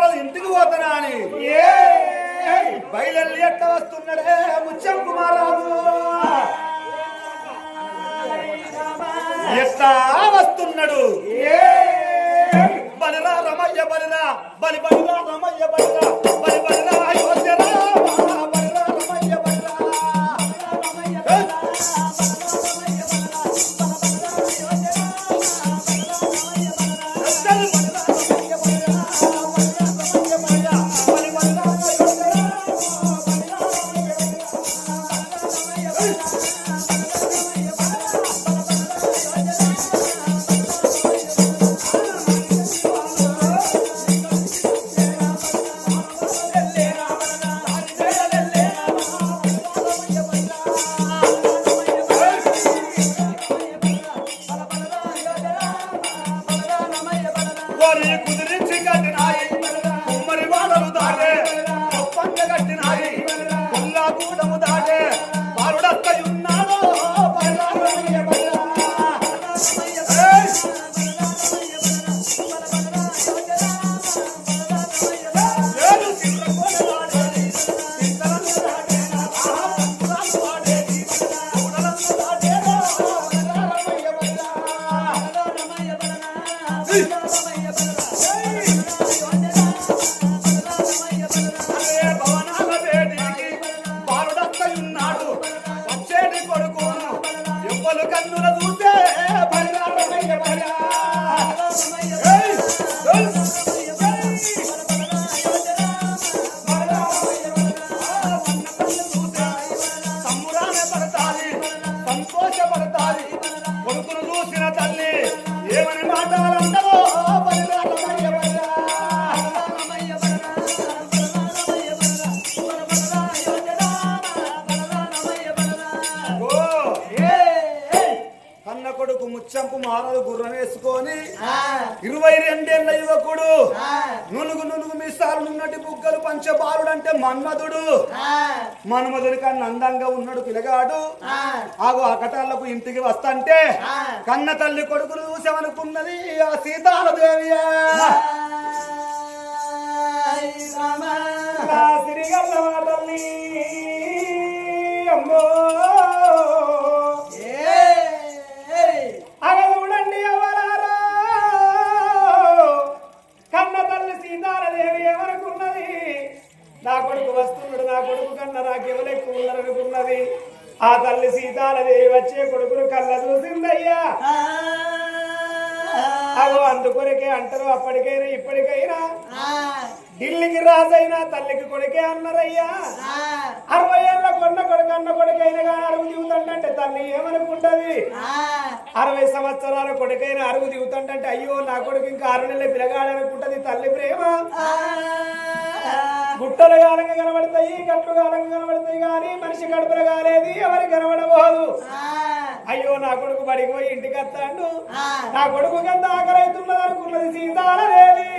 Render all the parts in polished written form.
కుమారుడు ఇంటికి పోతానా అని బయలుదేరి ఎట్ట వస్తున్నాడే ముత్యం కుమారరాజు ఎట్లా వస్తున్నాడు బలిరా రమయ్య బలిరా బలిరా రమయ్య బలిరా బలిరా అయోధ్యరా బలిరా రమయ్య బలిరా మారదు గుర్రం వేసుకొని 22 ఏళ్ల యువకుడు నునుగు నునుగు మిసాలు ఉన్నటి బుగ్గలు పంచబాలుడు అంటే మన్మధుడు మన్మధుడి కన్నా అందంగా ఉన్నాడు పిల్లగాడు ఆగు అకటాలకు ఇంటికి వస్తంటే కన్న తల్లి కొడుకును చూసామనుకున్నది ఆ సీతాలదేవి తల్లి అమ్మో చూడండి ఎవరారో కన్న తల్లి సీతాలదేవి ఎవరుకున్నది నా కొడుకు వస్తున్నాడు నా కొడుకు కన్నా నాకెవరు ఎక్కువ ఉన్నారనుకున్నది ఆ తల్లి సీతాలదేవి వచ్చే కొడుకును కళ్ళ చూసిందయ్యా అగో అందుకొరకే అంటారు అప్పటికైనా ఇప్పటికైనా ఢిల్లీకి రాజైనా తల్లికి కొడుకే అన్నారయ్యా 60 ఏళ్ళ కొన్న కొడుకు అన్న కొడుకైనా కానీ అరుగు దిగుతుంటే తల్లి ఏమనుకుంటది 60 సంవత్సరాల కొడుకైనా అరుగు దిగుతుంటే అయ్యో నా కొడుకు ఇంకా 6 నెలల పిలగాడనుకుంటది తల్లి ప్రేమ గుట్టలు గాలంగా కనబడతాయి గట్లు గాలంగా కనబడతాయి కానీ మనిషి కడుపులు కాలేదు ఎవరు కనబడబోదు అయ్యో నా కొడుకు బడికి పోయి ఇంటికి వస్తాడు నా కొడుకు కంత ఆకలి అవుతున్నది అనుకున్నది సీతాలదేవి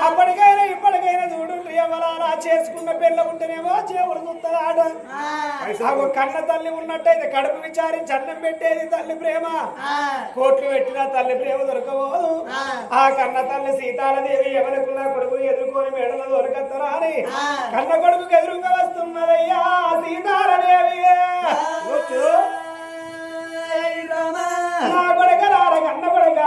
అప్పటికైనా ఇప్పటికైనా చూడు ఎవరా చేసుకున్న పిల్ల ఉంటేనేమో చేవులు చూస్తాడు ఆట కన్న తల్లి ఉన్నట్టయితే కడుపు విచారించి అన్నం పెట్టేది తల్లి ప్రేమ కోట్లు పెట్టినా తల్లి ప్రేమ దొరకబోదు ఆ కన్న తల్లి సీతాలదేవి ఎవరికున్న కొడుకుని ఎదుర్కొని మెడలు దొరకత్తరా అని కన్న కొడుకు ఎదురుగా వస్తున్నదయ్యా సీతాలదేవి నా కొడుక రాడ కన్న కొడుక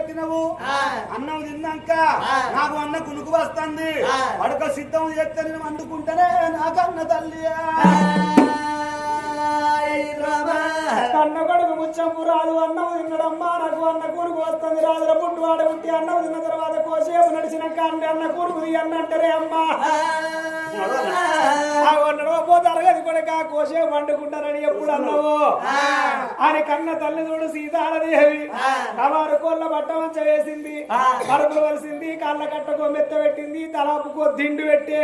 పెట్టినవు అన్నం తిన్నాక నాకు అన్న కునుకు వస్తుంది పడక సిద్ధం చేస్తే నేను వండుకుంటేనే నాకన్న తల్లి కన్న కొడుకు ముచ్చంపు రాదు అన్నం తిన్నడమ్మా నాకు అన్న కూరుకు వస్తుంది రాజుల పుట్టు వాడ పుట్టి అన్నం తిన్న తర్వాత కోసేపు నడిచిన కాండి అన్న కూరుకు అన్నంటారే అమ్మా తరగతి కొడుక కోసేపు వండుకుంటారని ఎప్పుడు అన్నావు ఆయన కన్న తల్లి చూడు సీతాలదేవి తవారు కోళ్ళ బట్ట మంచ వేసింది పరుపులు వలిసింది కళ్ళ కట్టకో మెత్త పెట్టింది తలాపుకో దిండు పెట్టి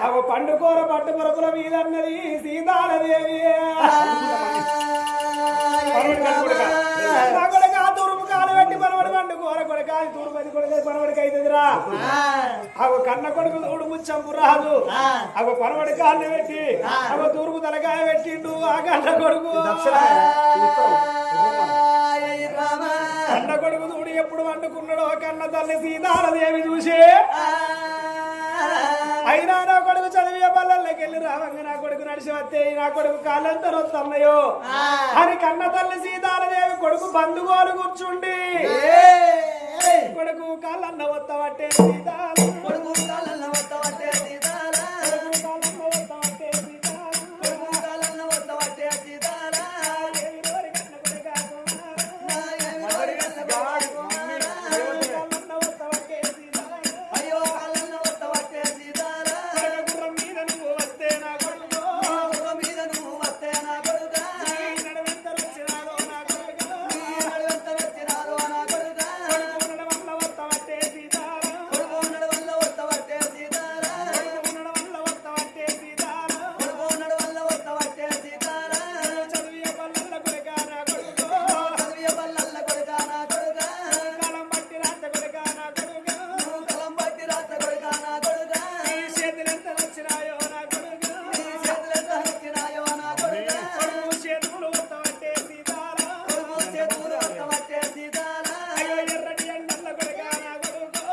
అవి పండుకోర పట్టు పరుపుల మీద అన్నది సీతాలదేవి తూర్పు కాలు పెట్టి పరవడి పండుకోర కొడుక తూర్పు అది కొడుక పరవడికి అవుతుందిరా అవి కన్న కొడుకు తోడు ముచ్చంపు రాదు అవి పరవడి కాళ్ళు పెట్టి అవి తూర్పు తలకాయ పెట్టిండు ఆ కన్న కొడుకు కన్న కొడుకు తోడు ఎప్పుడు వండుకున్నాడో కన్న తల్లి సీతాలదేవి చూసి అయినా నా కొడుకు చదివే బల్లల్లోకి వెళ్ళి రావంగా నా కొడుకు నడిచి వస్తే నా కొడుకు కాళ్ళంతా వస్తున్నాయో అని కన్న తల్లి సీతాలదేవి కొడుకు బంధుగోలు కూర్చుండి కొడుకు కాళ్ళన్న వత్తవట్టే సీతాల కొడుకు కాళ్ళన్న వత్తవట్టే సీతాల కొడుకు కాళ్ళన్న వత్తవట్టే సీతాల కొడుకు కాళ్ళన్న వత్తవట్టే సీతాల ఏవిరోరి కన్న కొడుకా కుమార ఏవిరోరి కన్న కొడుకా కుమార కాళ్ళన్న వత్తవట్టే సీతాల అయ్యో కాళ్ళన్న వత్తవట్టే సీతాల గుర్రం మీద నువ్వు వస్తే నా కొడుకు గుర్రం మీద నువ్వు వస్తే నా కొడుకు నడవెంత వచ్చినారో నా కొడుకు నడవెంత వచ్చినారో నా కొడుకు నడవల్ల వత్తవట్టే సీతాల కొడుకు నడవల్ల వత్తవట్టే సీతాల కొడుకు నడవల్ల వత్తవట్టే సీతాల కొడుకు నడవల్ల వత్తవట్టే సీతాల చదివియ బల్లల్ల కొడుకా నా కొడుకు చదివియ బల్లల్ల కొడుకా నా కొడుకు కలం బట్టి రాత కొడుకా నా కొడుకు కలం బట్టి రాత కొడుకా నా కొడుకు నీ చేతులెంత వచ్చినాయో నా కొడుకు నీ చేతులెంత వచ్చినాయో నా కొడుకు కొడుకు చేతులు వత్తవట్టే సీతాల కొడుకు చేతులు వత్తవట్టే సీతాల అయ్యో ఎర్రటి ఎండల్ల కొడుకా నా కొడుకు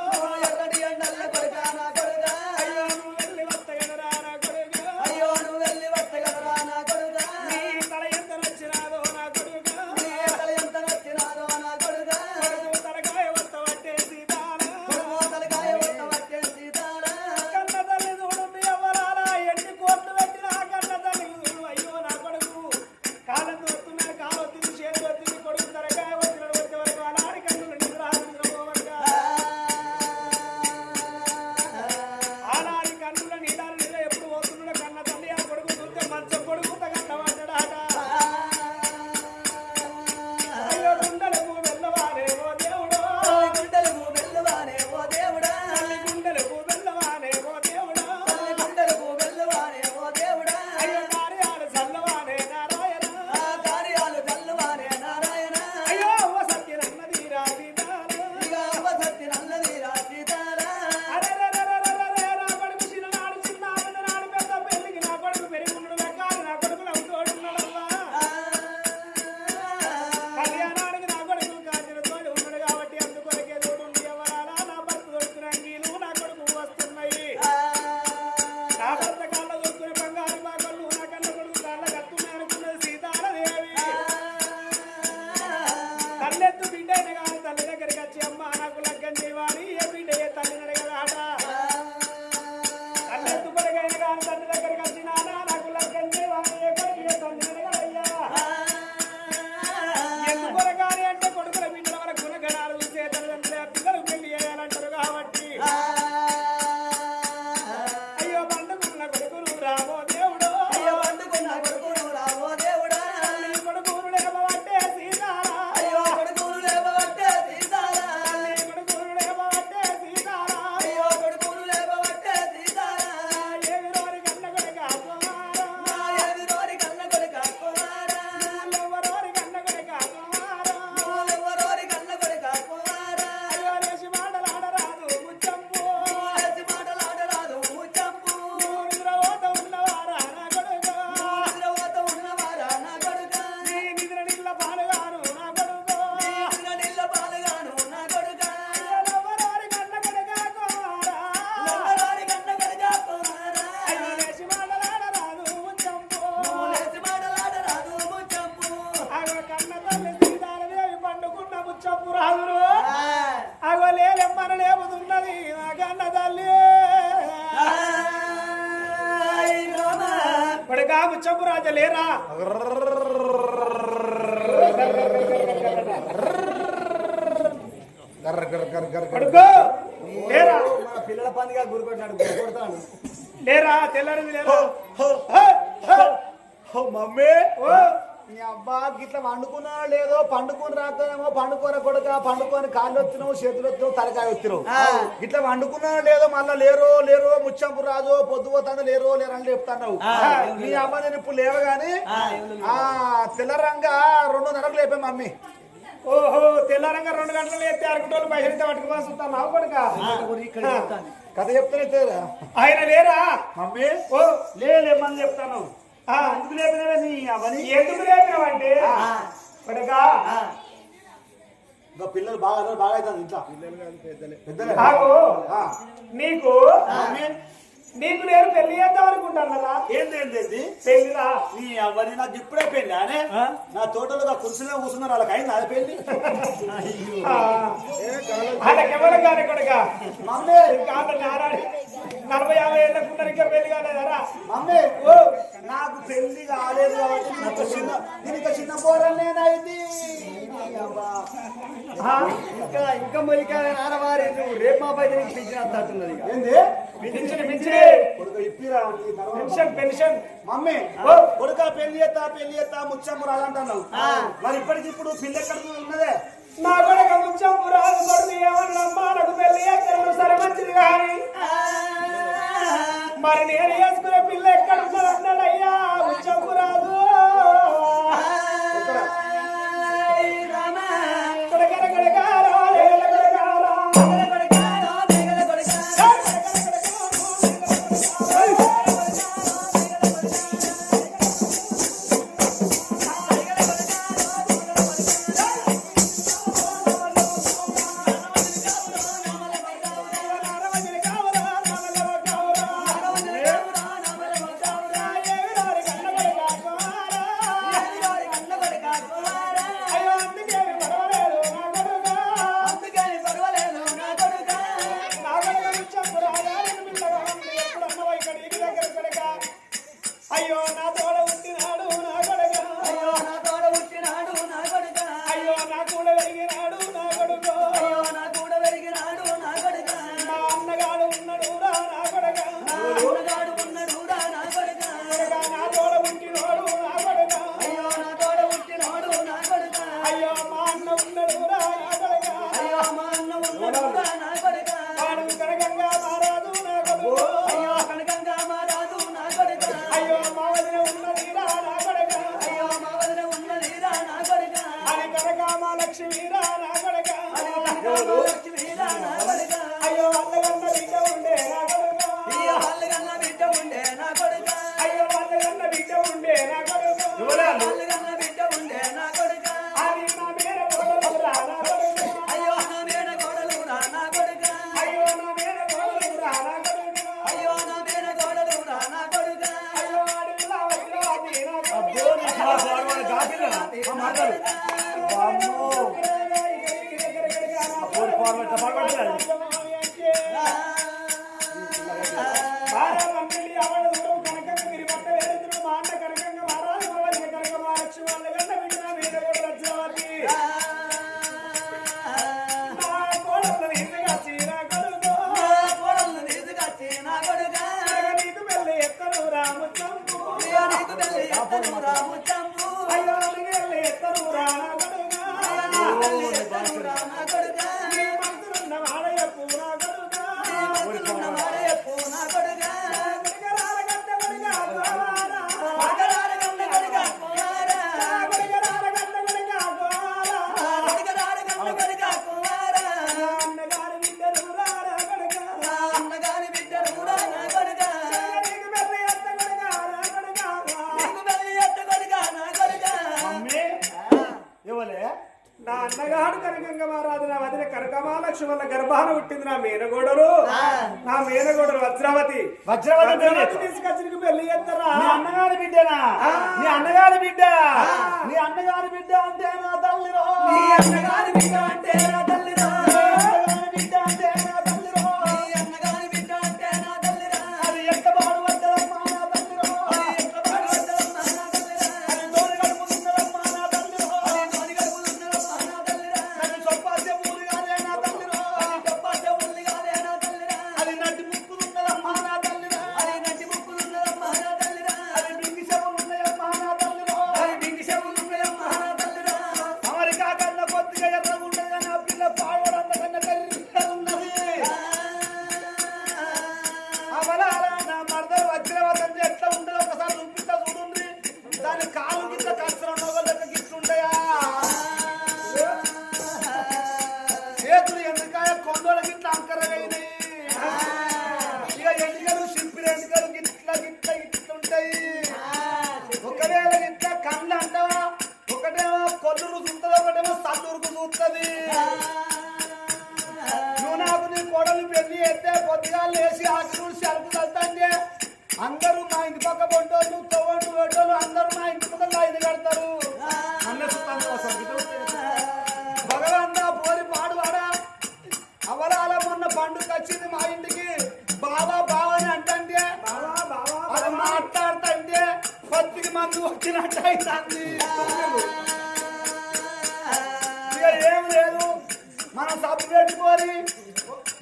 ఎర్రటి ఎండల్ల కొడుకా నా కొడుకు అయ్యో నువ్వు వెళ్ళి వత్తగలరా నా కొడుకు అయ్యో నువ్వు వెళ్ళి వత్తగలరా నా కొడుకు నీ తల ఎంత నచ్చినాదో నా కొడుకు నీ తల ఎంత నచ్చినాదో నా కొడుకు కొడుకు తలకాయ వత్తవట్టే సీతాల కొడుకు తలకాయ వత్తవట్టే సీతాల కన్న తల్లి చూడు ఎవరాలా ఎన్ని కోట్లు పెట్టినా కన్న తల్లి చూడు అయ్యో నా కొడుకు కాళ్ళతో వస్తున్నా కాలు వచ్చింది చేతి వచ్చింది కొడుకు తలకాయ వచ్చినాడు వచ్చే వరకు అలాంటి కన్నులు నిద్ర నిద్రపోవక అలాంటి కన్నుల నీడాలు నిద్ర ఎప్పుడు పోతున్నాడు కన్న తల్లి ఆ కొడుకు చూస్తే మంచం కొడుకు తగట్టబడ్డాడాట అయ్యో గుండెలకు వెళ్ళవానే ఓ దేవుడో గుండెలకు వెళ్ళవానే ఓ దేవుడా గుండెలకు వెళ్ళవానే ఓ దేవుడా గుండెలకు వెళ్ళవానే ఓ దేవుడా అయ్యో కార్యాలు చల్లవానే నారాయణ కార్యాలు చల్లవానే నారాయణ అయ్యో ఓ సత్యనన్నది రాజీతాల ఇక ఓ సత్యనన్నది రాజీతాల అరే నా కొడుకు చిన్ననాడు చిన్నాడు పెద్ద పెళ్లికి నా కొడుకు పెరుగున్నాడు లెక్కాలి నా కొడుకు నవ్వుతోడున్నాడమ్మా కళ్యాణానికి నా కొడుకు కాచిన తోడు ఉన్నాడు కాబట్టి అందుకొరకే తోడు ఎవరాలా నా భర్త దొరుకుతున్న అంగీలు నా కొడుకు వస్తున్నాయి నా భర్త కాళ్ళ దొరుకుతున్న బంగారు బాగళ్ళు నా కన్న కొడుకు కాళ్ళ కత్తున్నాయి అనుకున్నది సీతాలదేవి తల్లెత్తు బిడ్డ అయిన కానీ తల్లి దగ్గరికి వచ్చి అమ్మ నాకు లగ్గం చేయవాలి ఏ బిడ్డ ఏ తల్లిని అడగదాట తల్లెత్తు కొడుకైన కానీ తల్లి దగ్గరికి వచ్చి నాన్న నాకు లగ్గం చేయవాలి ఏ కొడుకు ఏ తల్లిని అడగదయ్యా ఎందుకొరగాలి అంటే కొడుకుల బిడ్డల వరకు గుణగణాలు చూసే తల్లిదండ్రులే పిల్లలు పెళ్లి చేయాలంటారు కాబట్టి అయ్యో పండుకున్న కొడుకును రామో దేవుడు అయ్యో పండుకున్న కొడుకును రామో దేవుడా నీ కొడుకును లేపబట్టే సీతాల అయ్యో కొడుకును లేపబట్టే సీతాల నీ కొడుకును లేపబట్టే సీతాల అయ్యో కొడుకును లేపబట్టే సీతాల ఏవిరోరి కన్న కొడుకా ముచ్చంపు రాజా లేరా కొడుకు లేరా పిల్లల పందిగా గురికొట్టినాడు గురికొడతాడు లేరా తెల్లారింది లేరా మమ్మీ ఓ నీ అబ్బా గిట్లా వండుకున్నా లేదో పండుకొని రాకనేమో పండుకోని కొడుక పండుకొని కాళ్ళు వచ్చినావు చేతులు వచ్చినావు తలకాయ వచ్చినావు గిట్లా వండుకున్నా లేదో మళ్ళా లేరు లేరు ముచ్చంపు రాజు పొద్దు పోతాను లేరు లేరు అని చెప్తాను నీ అమ్మ నేను ఇప్పుడు లేవగాని తెల్లరంగా 2:30 లేపే మమ్మీ ఓహో తెల్లారంగా 2 గంటలు ఎత్తి అరకుటోళ్ళు పైసలు పట్టుకుని చూస్తాను నావు కొడుక కథ చెప్తానే ఆయన లేరా మమ్మీ ఓ లేమని చెప్తాను ఎందుకు లేపినవే నీ అవని ఎందుకు లేపినావంటే కొడుకా పిల్లలు బాగా బాగా అవుతుంది ఇంట్లో పెద్దలే ఆగు. నీకు నీకు నేను పెళ్లి చేద్దాం అనుకుంటాను ఏంది పెళ్లిరా నీ అవని నాకు ఇప్పుడే పెళ్లి అనే నా తోటలో కుర్చీలో కూర్చున్నారు వాళ్ళకి అయింది అది పెళ్లి వాళ్ళకెవరు కానీ కొడుక మమ్మీ కాదు నారాయణ 40-50 ఏళ్ళకున్నారు ఇంకా పెళ్లి కాలేదరా మమ్మీ ఓ నాకు పెళ్లి కాలేదు కాబట్టి నేను ఇంకా చిన్న పోరనేనైంది ఇంకా మొలికా నారవారి రేపు మా పై పిలిచినట్టున్నది ఏంది పెన్షన్ కొడుకు ఇప్పిరా పెన్షన్ మమ్మీ కొడుక పెళ్లి ఎత్తా ముచ్చమ్మ రాదంటున్నావు మరి ఇప్పటికిప్పుడు పిల్లి ఎక్కడ ఉన్నదే నా కొడుక ముచ్చంపు రాదు కొడుకు ఏమన్నా నాకు పెళ్లి ఎక్కడ సరే మంచిది కానీ మరి నేను వేసుకునే పిల్ల ఎక్కడ ఉన్నదన్నాడయ్యా ముచ్చంపు రాదు అయ్యో నా తోడ పుట్టినాడు నా కొడుక అయ్యో నా తోడ పుట్టినాడు నా కొడుక అయ్యో నా కూడా వెలిగినాడు నా కొడుకు అయ్యో నా కూడా వెలిగినాడు నా కొడుక నా అన్నగాడు ఉన్నాడు రా నా కొడుక నా అన్నగాడు ఉన్నాడు రా నా కొడుక నా తోడ పుట్టినాడు నా కొడుక అయ్యో నా తోడ పుట్టినాడు నా కొడుక అయ్యో మా అన్న ఉన్నాడు రా నా కొడుక అయ్యో మా అన్న ఉన్నాడు రా నా కొడుక వాడు కనకంగా మారాదు నా కొడుకు అయ్యో కనకంగా మారాదు నా కొడుక అయ్యో మా వదిన ఉన్నది రా నా కొడుక అయ్యో మా వదిన ఉన్నది రా నా కొడుక అని కనకామ లక్ష్మి రా నా కొడుక లక్ష్మి రా నా కొడుక అయ్యో అల్లగన్న బిడ్డ ఉండే నా కొడుక అయ్యో అల్లగన్న బిడ్డ ఉండే నా కొడుక అయ్యో అల్లగన్న బిడ్డ ఉండే నా కొడుక అల్లగన్న బిడ్డ ఉండే నా కొడుక అది నా మేర కోడలు రా నా కొడుక అయ్యో నా మేర కోడలు రా నా కొడుక అయ్యో నా మేర కోడలు రా నా కొడుక అయ్యో నా మేర కోడలు రా నా కొడుక అయ్యో అడిలా వదిలా అది నా కొడుక నా అన్నగాడు కనకంగా మారాదు నా వదిన కనకమాలక్ష్మి వల్ల గర్భాన పుట్టింది నా మేనగోడలు వజ్రావతి తీసుకొచ్చి పెళ్లి చేస్తారా అన్నగారి బిడ్డనా నీ అన్నగారి బిడ్డ నీ అన్నగారి బిడ్డ అంటే నా తల్లిరో నీ అన్నగారి బిడ్డ అంటే నా తల్లిరో బిడ్డ అంటే నా తల్లిరో నీ అన్నగారి బిడ్డ అంటే నా తల్లిరో అది ఎంత బాడు వద్దమ్మా నా తల్లిరో ఎంత బాడు అందరూ మా ఇంటి పక్క పొట్టోళ్ళు తోడు పెట్టోళ్ళు అందరూ మా ఇంటి ముందు లైన్ కడతారు అన్న కోసం భగవాన్ పోరి పాడువాడా అవలాల మొన్న పండుగ వచ్చింది మా ఇంటికి బాబా బావని అంటే అది మాట్లాడుతుంటే కొద్దికి మందు వచ్చినట్టు అవుతుంది ఇక ఏం లేదు మనం సబ్బు పెట్టుకొని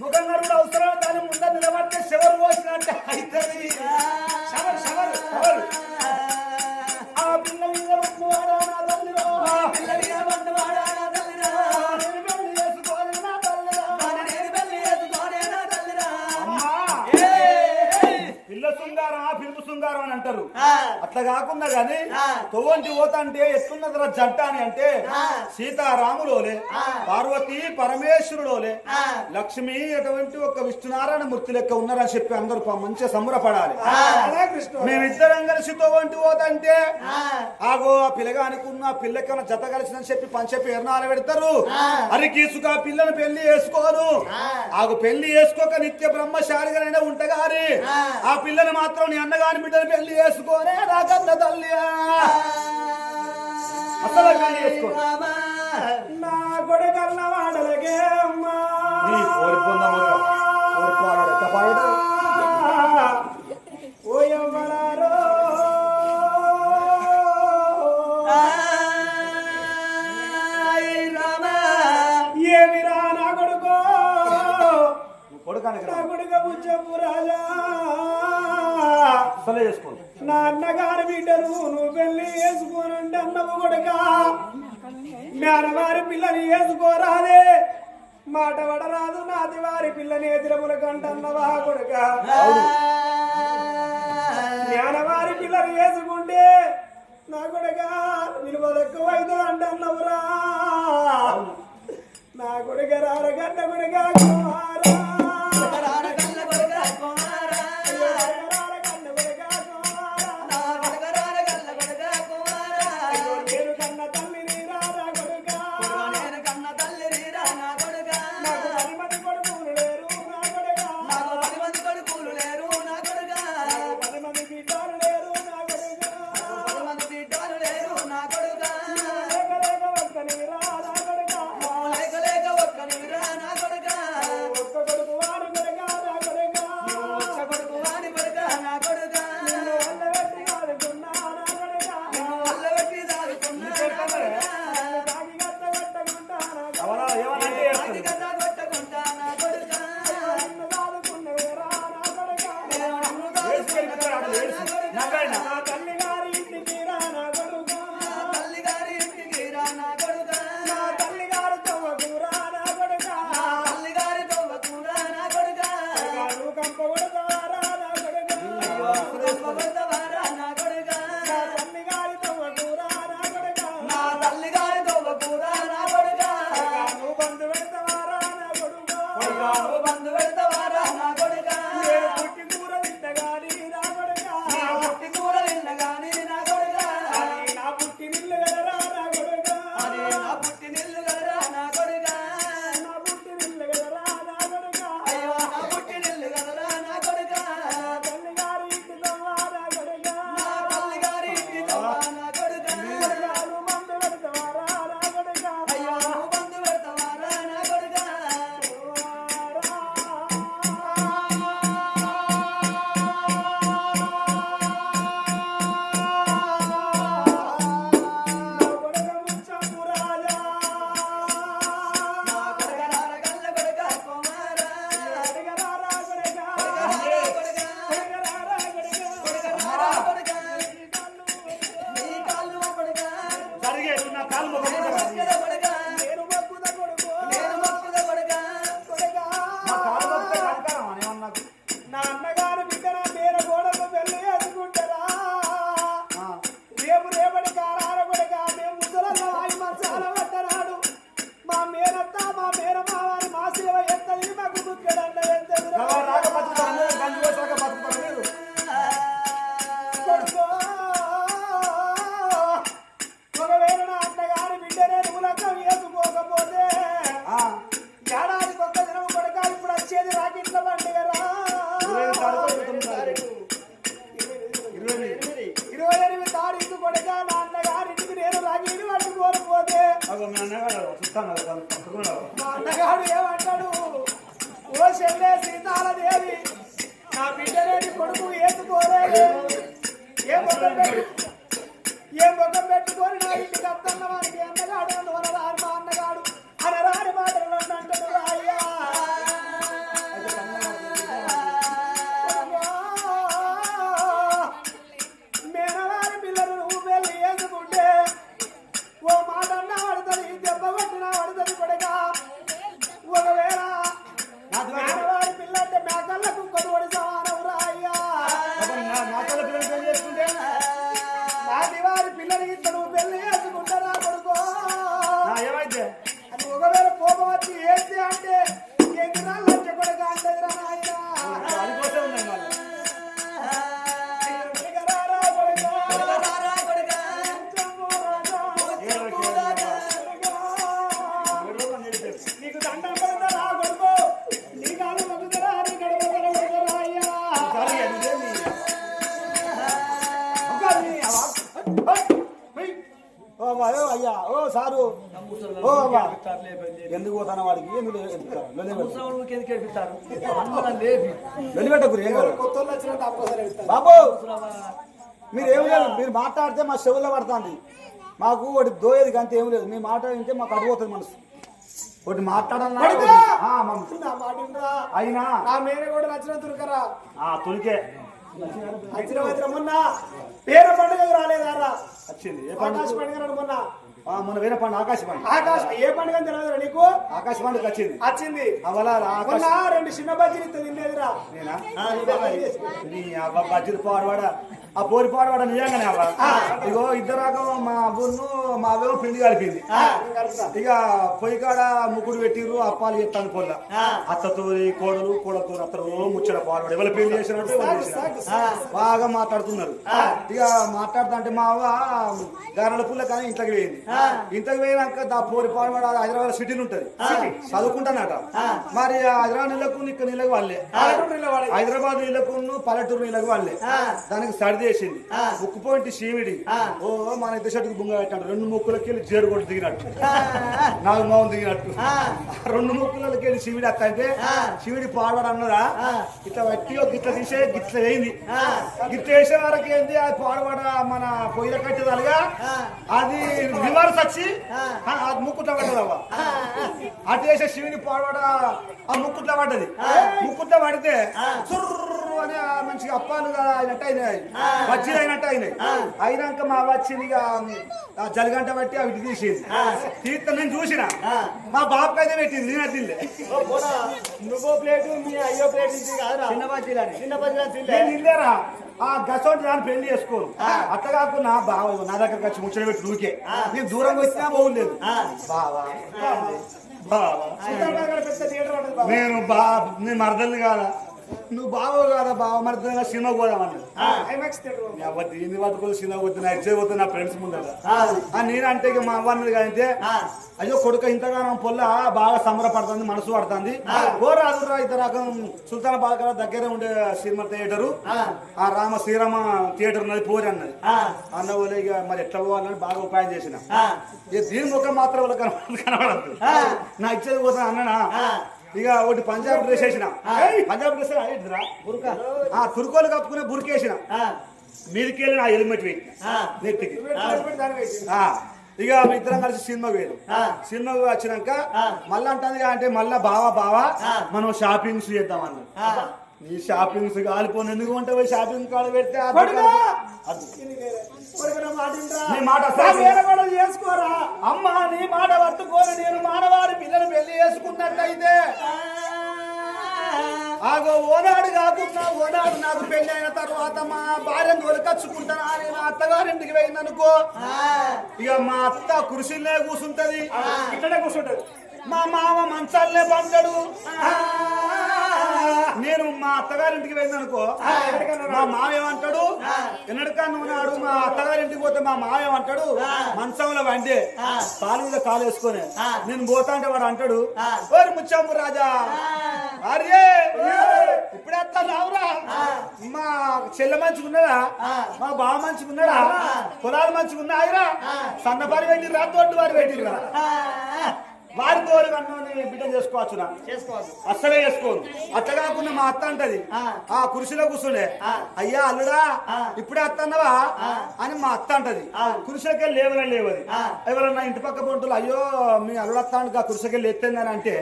ముఖంగా కూడా అవసరం దాని ముందు నిలబడితే శివరు పోసినట్టు అవుతుంది ఆ పిల్ల మీద పట్టువాడా నా తల్లిలో పిల్ల మీద పట్టువాడా నా తల్లిలో పిల్ల శృంగారమా పిలుపు శృంగారం అని అంటారు అట్లా కాకుండా గాని తోవంటి పోత అంటే ఎట్లున్నదిరా జంట అని అంటే సీతారాములోలే పార్వతి పరమేశ్వరులోలే లక్ష్మి అటువంటి ఒక విష్ణునారాయణ మూర్తి లెక్క ఉన్నారని చెప్పి అందరూ మంచిగా సంబరపడాలి మేమిద్దరం కలిసి తోవంటి పోతంటే ఆగో ఆ పిల్లగానికున్న పిల్లకన్నా జత కలిసిందని చెప్పి పంచ పేరునాలు పెడతారు అది గీసుగా పిల్లని పెళ్లి చేసుకోరు ఆగు పెళ్లి చేసుకోక నిత్య బ్రహ్మశాలిగానే ఉంటగాని ఆ పిల్లని మాత్రం నీ అన్నగాని బిడ్డని పెళ్లి చేసుకోనే రాగన్న తల్లి అసలు పెళ్లి చేసుకో నా కొడుకన్న వాడలకే అమ్మా ఓ యవ్వనారో ఏమిరా నా కొడుకో నా కొడుక ముచ్చపు రాజా చేసుకోండి నా అన్నగారి బిడ్డను నువ్వు పెళ్లి వేసుకోనంటే అన్నవు కొడుక మేనవారి పిల్లని వేసుకోరాదే మాట పడరాదు నాది వారి పిల్లని ఎదురముల కంటన్నవా కొడుక మేనవారి పిల్లని వేసుకుంటే నా కొడుక విలువ తక్కువ అవుతుంది అంటన్నవురా నా కొడుక రారగడ్డ కొడుక 28 తారీఖు కొడుక నాన్నగారింటికి నేను రాగిని పట్టుకోకపోతే మా అన్నగాడు ఏమంటాడు? ఓ చెల్లె సీతాలదేవి, నా బిడ్డలేని కొడుకు ఏసుకోలేదు, ఏ ముఖం పెట్టుకొని నా ఇంటికి అత్తన్న వారికి అన్నగాడు అనరాని మా అన్నగాడు అనరాని మాటలు అంటాడు. అయ్యా మేనవారి పిల్లలు నువ్వు పెళ్లి చేసుకుంటే ఓ మాట అన్నా పడుతుంది, దెబ్బ కొట్టినా పడుతుంది కొడుక. ఒకవేళ మేనవారి పిల్ల అంటే మేకల్ల కుక్కలు పడి సమానవురా అయ్యా. నాటివారి పిల్లలకి ఇట్లా నువ్వు పెళ్లి చేసుకుంటారా కొడుకో? ఏమైతే అది ఒకవేళ కోపం వచ్చి ఏంటి అంటే ఎన్ని లంచ కొడుక అంటదిరా నాయన. అందుకోసం ఉన్నాయి వాళ్ళు. నీకు దండం పెడతారా కొడుకో? నీ కాలు మొక్కుతారా? నీ గడప కొడతారా అయ్యా? అయ్యా ఓ సారు ఓ అవ్వా ఎందుకు పోతాను వాడికి వెళ్ళిపెట్టకు ఏం కాదు. కొత్త వాళ్ళు వచ్చినట్టు అప్పసరి వెళ్తారు. బాబు మీరు ఏం లేదు, మీరు మాట్లాడితే మా చెవుల్లో పడుతుంది. మాకు ఒకటి దోయేది అంతే ఏం లేదు. మీ మాట వింటే మాకు అడిగిపోతుంది మనసు. ఒకటి మాట్లాడాలి నా మాట వినరా? అయినా నా మేనే కూడా నచ్చిన తురుకరా తులికే వచ్చిన మొన్న పేరు పండుగ రాలేదారా? వచ్చింది. ఏ ఆకాశ పండుగ? పండుగ మొన్న మొన్న వేరే పండుగ ఆకాశ పండుగ. ఆకాశ ఏ పండుగ తెలియదురా నీకు? ఆకాశ పండుగ వచ్చింది. వచ్చింది అవలా ఆకాశ మొన్న 2 చిన్న బజ్జీలు తినేదిరా. నేనా నీ అవ్వ బజ్జీలు పాడవాడ ఆ పోరి పాడవాడ నిజంగానే అవ్వ. ఇగో ఇద్దరు రకం మా అవ్వను మా అవ్వ పిండి కలిపింది. ఇక పొయ్యి కాడ ముగ్గురు పెట్టిర్రు, అప్పాలు చెప్తాను పొల్ల అత్తతో కోడలు కోడలతో అత్తరు ముచ్చట పాడవాడు ఎవరు పెళ్లి చేసినట్టు బాగా మాట్లాడుతున్నారు. ఇక మాట్లాడుతా అంటే మా అవ్వ గారెల పుల్ల కానీ ఇంట్లోకి పోయింది. ఇంట్లోకి పోయినాక దా పోరి పాడవాడ హైదరాబాద్ సిటీలు ఉంటది, చదువుకుంటానట. మరి హైదరాబాద్ నీళ్ళకు ఇక్కడ నీళ్ళకి వాళ్ళే, హైదరాబాద్ నీళ్ళకు పల్లెటూరు నీళ్ళకి వాళ్ళే. దానికి సర్ది చేసింది ముక్కు పోయింటి శివుడి. ఓ మన ఇద్దరు షట్టుకు బుంగ పెట్టాడు. 2 ముక్కులకి వెళ్ళి జేరు కొట్టి దిగినట్టు, నాకు మౌన్ దిగినట్టు 2 ముక్కులకి వెళ్ళి శివుడి అత్త అంటే శివుడి పాడవాడు అన్నదా ఇట్లా వట్టి గిట్ల తీసే గిట్ల వేయింది. గిట్ల వేసే వరకు ఏంది అది పాడవాడ మన పొయ్యిల కట్టేదాలుగా అది రివర్స్ వచ్చి అది ముక్కుట్ల పడ్డదవ్వ. అటు వేసే శివుని పాడవాడ ఆ ముక్కుట్ల పడ్డది. ముక్కుట్ల పడితే అని మంచిగా అప్పాలు అయినట్టు అయినాయి, బజ్జీలు అయినట్టు అయినాయి. అయినాక మా వచ్చింది జలగంట బట్టి అవి తీసేది. తీర్థం నేను చూసిన మా బాబుకి అయితే పెట్టింది, నేను తిండే. నువ్వు ప్లేటు మీ అయ్యో ప్లేట్ చిన్న బజ్జీలని తిందేరా ఆ గసోటి దాన్ని పెళ్లి చేసుకోరు. అట్లా కాకుండా బావ నా దగ్గర వచ్చి ముచ్చట పెట్టి ఊరికే నేను దూరంగా వచ్చినా బాగులేదు. బావా నేను నేను మరదల్ని కాదా, నువ్వు బావో కాదా, బావ మరదలుగా సినిమా పోదామన్నా దీన్ని పట్టుకొని సినిమా పోతున్నా ఎగ్జామ్ పోతున్నా నా ఫ్రెండ్స్ ముందర నేనంటే ఇక మా అవ్వ అన్నది కంటే అయ్యో కొడుక ఇంతగానం పొల్ల బాగా సంబరపడుతుంది, మనసు పడుతుంది. రాదురా ఇద్దరు రకం సుల్తాన్ బాగా దగ్గర ఉండే సినిమా థియేటరు ఆ శ్రీరామ థియేటర్ ఉన్నది పోరి అన్నది. అన్న వాళ్ళు ఇక మరి ఎట్లా పోవాలని బాగా ఉపాయం చేసిన. ఇక దీని ముఖం మాత్రం వాళ్ళకి కనబడద్దు. నా ఇచ్చేది పోతా అన్ననా ఇక ఒకటి పంజాబ్ డ్రెస్ వేసిన, పంజాబ్ డ్రెస్ తురుకోలు కప్పుకునే బురికేసిన, మీదికెళ్ళి నా హెల్మెట్ పెట్టి నెత్తికి. ఇక మీ ఇద్దరం కలిసి సినిమాకి వేరు. సినిమాకి వచ్చినాక మళ్ళీ అంటుంది అంటే మళ్ళా బావా మనం షాపింగ్స్ చేద్దామన్నా. నీ షాపింగ్స్ కాలిపోను ఎందుకు అంటే పోయి షాపింగ్ కాడ పెడితే చేసుకోరా అమ్మా. నీ మాట పట్టుకోని నేను మానవారి పిల్లలు పెళ్లి చేసుకున్నట్టయితే ఆగో ఓనాడు కాకుండా ఓనాడు నాకు పెళ్లి అయిన తర్వాత మా భార్యను దొరకచ్చుకుంటానా అని మా అత్తగారింటికి పోయిందనుకో, ఇక మా అత్త కుర్చీలే కూర్చుంటది, ఇక్కడే కూర్చుంటది. మా మామ మంచాలనే పంటడు, నేను మా అత్తగారింటికి వెళ్ళిననుకో మా మామ ఏమంటాడు ఎన్నడకన్నా ఉన్నాడు మా అత్తగారింటికి పోతే మా మామ ఏమంటాడు మంచంలో వండే కాలు మీద కాలు వేసుకొని నేను పోతా అంటే వాడు అంటాడు ఓరి ముచ్చంపు రాజా అరే ఇప్పుడే అత్త రావురా మా చెల్లె మంచిగా ఉన్నదా మా బావ మంచిగా ఉన్నాడా పొలాలు మంచిగా ఉన్నాయిరా సన్నపారి పెట్టిర్రా తోటి వారు పెట్టిర్రా వారి తోడు కన్నా బిడ్డ చేసుకోవచ్చునా అస్సలే చేసుకోను అట్లా కాకుండా మా అత్త అంటది ఆ కుర్చీలో కూర్చుండే అయ్యా అల్లుడా ఇప్పుడే అత్త అన్నవా అని మా అత్త అంటది కుర్చీలకి లేవని లేవది ఎవరన్నా ఇంటి పక్క పొంటులు అయ్యో మీ అల్లుడు అత్త అంటే కుర్చీకి ఎత్తిందని అంటే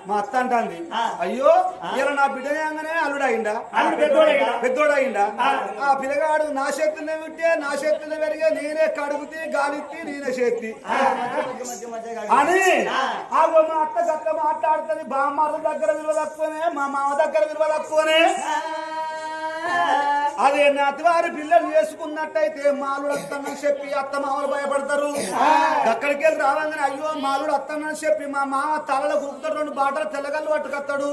మా అత్త అంటుంది అయ్యో ఇలా నా బిడ్డ అనగానే అల్లుడు అయిందా పెద్దోడు అయిందా ఆ పిల్లగాడు నా చేతుల్లో విట్టే నా చేతుల్లో పెరిగే నేనే కడుగుతి గాలిత్తి నేనే చేతి అని ఆగో మా అత్త గట్ల మాట్లాడుతుంది బామ్మార్ల దగ్గర విలువ తక్కువనే మా మామ దగ్గర విలువ తక్కువనే అదే నతివారి పిల్లలు చేసుకున్నట్టయితే మాలుడు అత్తనని చెప్పి అత్త మామలు భయపడతారు అక్కడికి వెళ్ళి రావంగానే అయ్యో మాలుడు అత్తనని చెప్పి మా మామ తలలో కుక్కుతాడు 2 బాటలు తెల్లగల్లు పట్టుకొస్తాడు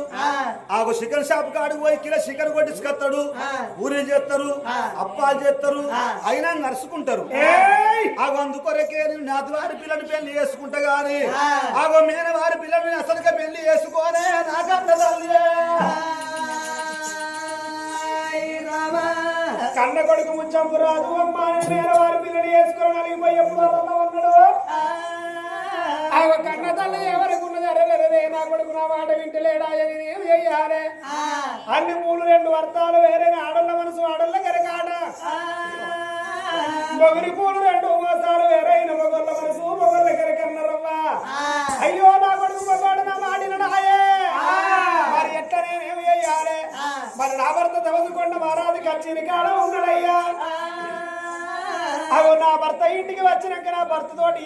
ఆగో చికెన్ షాప్ కాడికి పోయి కిలో చికెన్ కొట్టించుకొస్తాడు ఊరేం చేస్తారు అప్పాలు చేస్తారు అయినా నడుచుకుంటారు ఆగో అందుకొరకే నేను నతివారి పిల్లని పెళ్లి చేసుకుంటా గాని ఆగో మీద వారి పిల్లని అసలుగా పెళ్లి చేసుకోనే నాకన్నదాలే కన్న కొడుకు ముచ్చంపు రాదు అమ్మ వారి పిల్లలు వేసుకొని నలిగిపోయి ఎప్పుడు ఉన్నాడు ఆ కన్న తల్లి ఎవరికి ఉన్నది అరే నా కొడుకు నా మాట వింటలేడా అని నేను చెయ్యాలి అన్ని 3 వర్తాలు వేరే ఆడళ్ళ మనసు ఆడళ్ళ కరకాట మొగరి పూలు 2 మోసాలు వేరైన మొగళ్ళ మనసు మొగళ్ళ కరకన్నరవ్వా అయ్యో నా కొడుకు మొగాడు నా మాడినాయే మరి ఎట్లా నేనేమి చెయ్యాలి మరి నా భర్త తవదుకొండ మహారాజు కచ్చిన కాడ ఉన్నాడయ్యా అవు నా భర్త ఇంటికి వచ్చినాక నా భర్త తోటి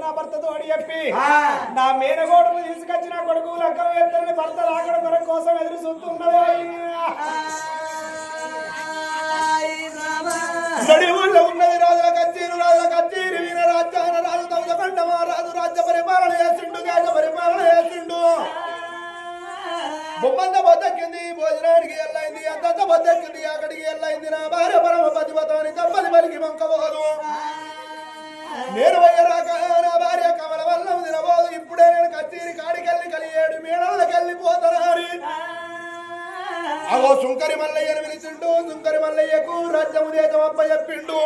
నా భర్త తోటి చెప్పి నా మేనగోడలు తీసుకొచ్చి నా కొడుకు లెక్క ఎత్తని భర్త రాకడం కొరకు కోసం ఎదురు చూస్తున్నది ఊళ్ళో ఉన్నది రాజుల కచ్చీరు వీర రాజ్యాన రాజు తవదుకొండ మహారాజు రాజ్య పరిపాలన చేసిండు దేశ పరిపాలన చేసిండు బొమ్మంత బద్దెక్కింది భోజనానికి ఎల్లైంది అంతంత బద్దెక్కింది అక్కడికి ఎల్లైంది నా భార్య పరమ పతివతాని తప్పని మలికి మంకపోదు నేను వయ్యరాక నా భార్య కమల వల్ల తినబోదు ఇప్పుడే నేను కచ్చీరి కాడికెళ్ళి కలియేడు మేడలకి వెళ్ళిపోతానని అగో సుంకరి మల్లయ్యను పిలిచిండు సుంకరి మల్లయ్యకు రాజ్యము దేశం అప్ప చెప్పిండు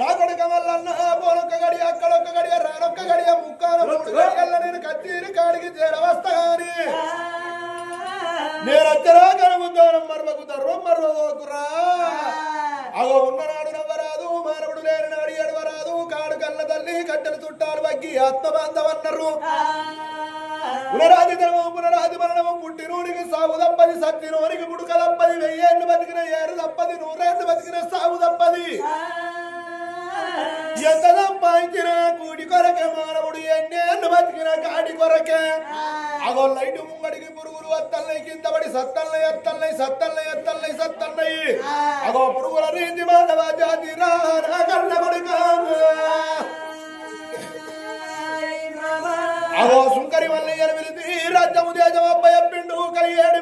నా కొడుక వల్ల పోలొక్క గడియ అక్కడొక్క గడియ రానొక్క గడియ ముక్కాల 3 గడియల్ల నేను కచ్చీరి కాడికి చేరవస్తా అని నేను అచ్చరా కనుముందోనం మర్మకు దర్వం మర్వకురా అగో ఉన్ననాడు నవ్వరాదు మానవుడు లేని నాడు ఎడవరాదు కాడు కళ్ళ తల్లి కట్టెలు చుట్టాలు బగ్గి ఆత్మబాంధవన్నారు పునరాది ధర్మం పునరాది మరణము పుట్టినూడికి సాగు తప్పది సత్తినోనికి పుడుక తప్పది 1000 ఏళ్ళు బతికిన ఏరు తప్పది 100 ఏళ్ళు బతికిన సాగు తప్పది ఎంత సంపాదించిన కూడి కొరకే మానవుడు ఎన్నేళ్ళు బతికిన కాడి కొరకే అగో లైటు ముంగడికి పురుగులు వత్తల్లై కింద పడి సత్తల్లై ఎత్తల్లై సత్తల్లై ఎత్తల్లై సత్తల్లై అగో పురుగుల రీతి మానవ జాతి కళ్ళ కొడుక అగో సుంకరి మల్లయ్యను పిలిచి రాజ్యము దేశం అబ్బాయి చెప్పిండు కలియేడు